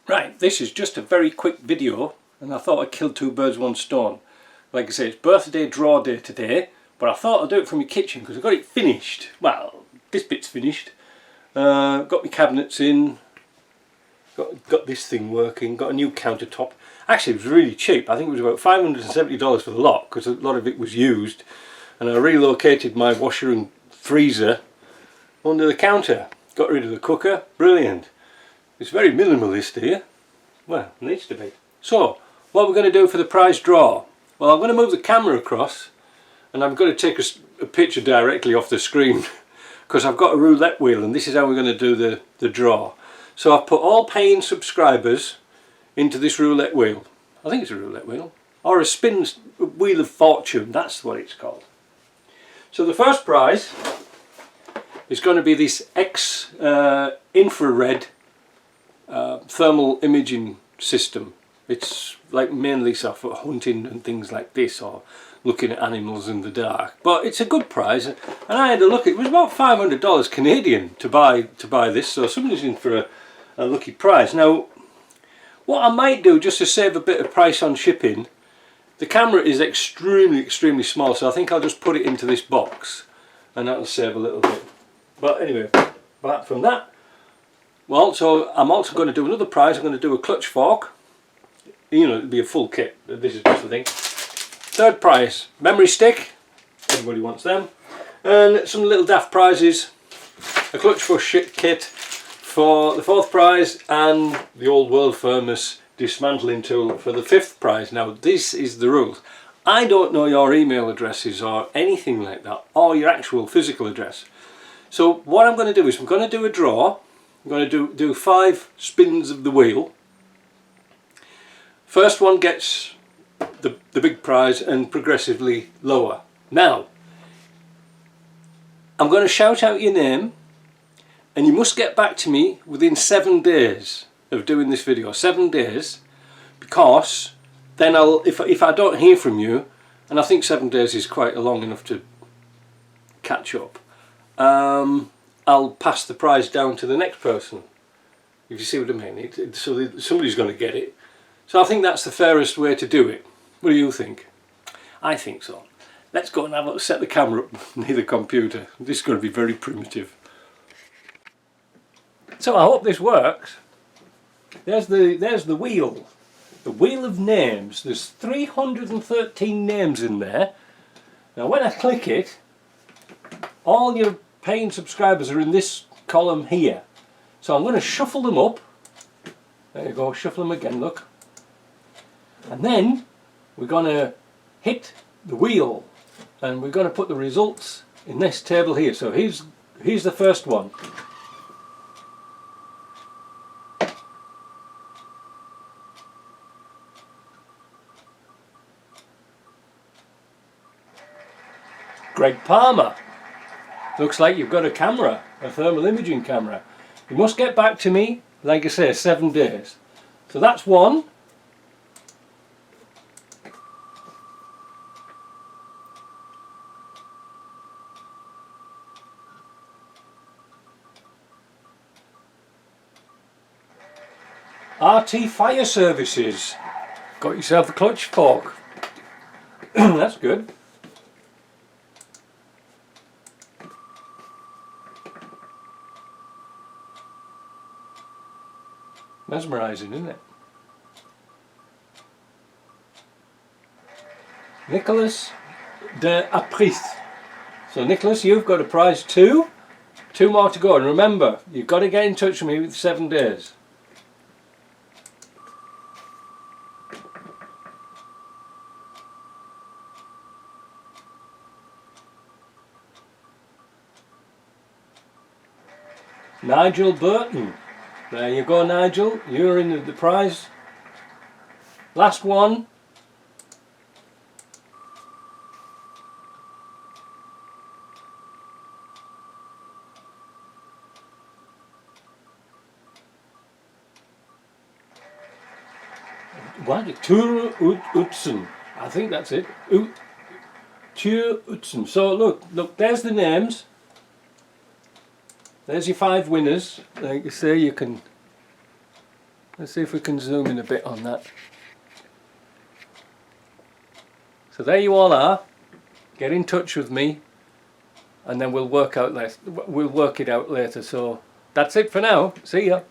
Right, this is just a very quick video, and I thought I'd kill two birds with one stone. Like I say, it's birthday draw day today, but I thought I'd do it from my kitchen because I got it finished. Well, this bit's finished. Got my cabinets in, got this thing working, got a new countertop. Actually, it was really cheap. I think it was about $570 for the lot because a lot of it was used. And I relocated my washer and freezer under the counter. Got rid of the cooker. Brilliant. It's very minimalist here. Well, it needs to be. So, what we're going to do for the prize draw? Well, I'm going to move the camera across and I'm going to take a picture directly off the screen because I've got a roulette wheel and this is how we're going to do the draw. So I've put all paying subscribers into this roulette wheel. I think it's a roulette wheel. Or a spin wheel of fortune, that's what it's called. So the first prize is going to be this infrared thermal imaging system. It's like mainly so for hunting and things like this, or looking at animals in the dark. But it's a good prize, and I had a look. It was about $500 Canadian to buy this, so somebody's in for a lucky prize. Now, what I might do just to save a bit of price on shipping, the camera is extremely small, so I think I'll just put it into this box, and that'll save a little bit. But anyway, apart from that, well, so I'm also going to do another prize. I'm going to do a clutch fork. You know, it'll be a full kit. This is just the thing. Third prize, memory stick. Everybody wants them. And some little daft prizes. A clutch push kit for the fourth prize, and the old world famous dismantling tool for the fifth prize. Now, this is the rules. I don't know your email addresses or anything like that, or your actual physical address. So what I'm going to do is I'm going to do a draw. I'm going to do 5 spins of the wheel. First one gets the big prize and progressively lower. Now, I'm going to shout out your name and you must get back to me within 7 days of doing this video. 7 days, because then if I don't hear from you, and I think 7 days is quite long enough to catch up, I'll pass the prize down to the next person, if you see what I mean. Somebody's going to get it. So I think that's the fairest way to do it. What do you think? I think so. Let's go and set the camera up near the computer. This is going to be very primitive. So I hope this works. There's the wheel. The wheel of names. There's 313 names in there. Now when I click it, all your paying subscribers are in this column here. So I'm going to shuffle them up. There you go, shuffle them again, look. And then we're going to hit the wheel and we're going to put the results in this table here. So here's the first one. Greg Palmer. Looks like you've got a camera, a thermal imaging camera. You must get back to me, like I say, 7 days. So that's one. RT Fire Services. Got yourself a clutch fork. That's good. Mesmerising, isn't it? Nicholas de Apris. So Nicholas, you've got a prize too. 2 more to go, and remember, you've got to get in touch with me with 7 days. Nigel Burton. There you go, Nigel. You're in the prize. Last one. What? Ture Utsen. I think that's it. Ture Utsen. So look, there's the names. There's your 5 winners. Like you say, you can Let's see if we can zoom in a bit on that. So there you all are. Get in touch with me, and then we'll work it out later. So that's it for now. See ya.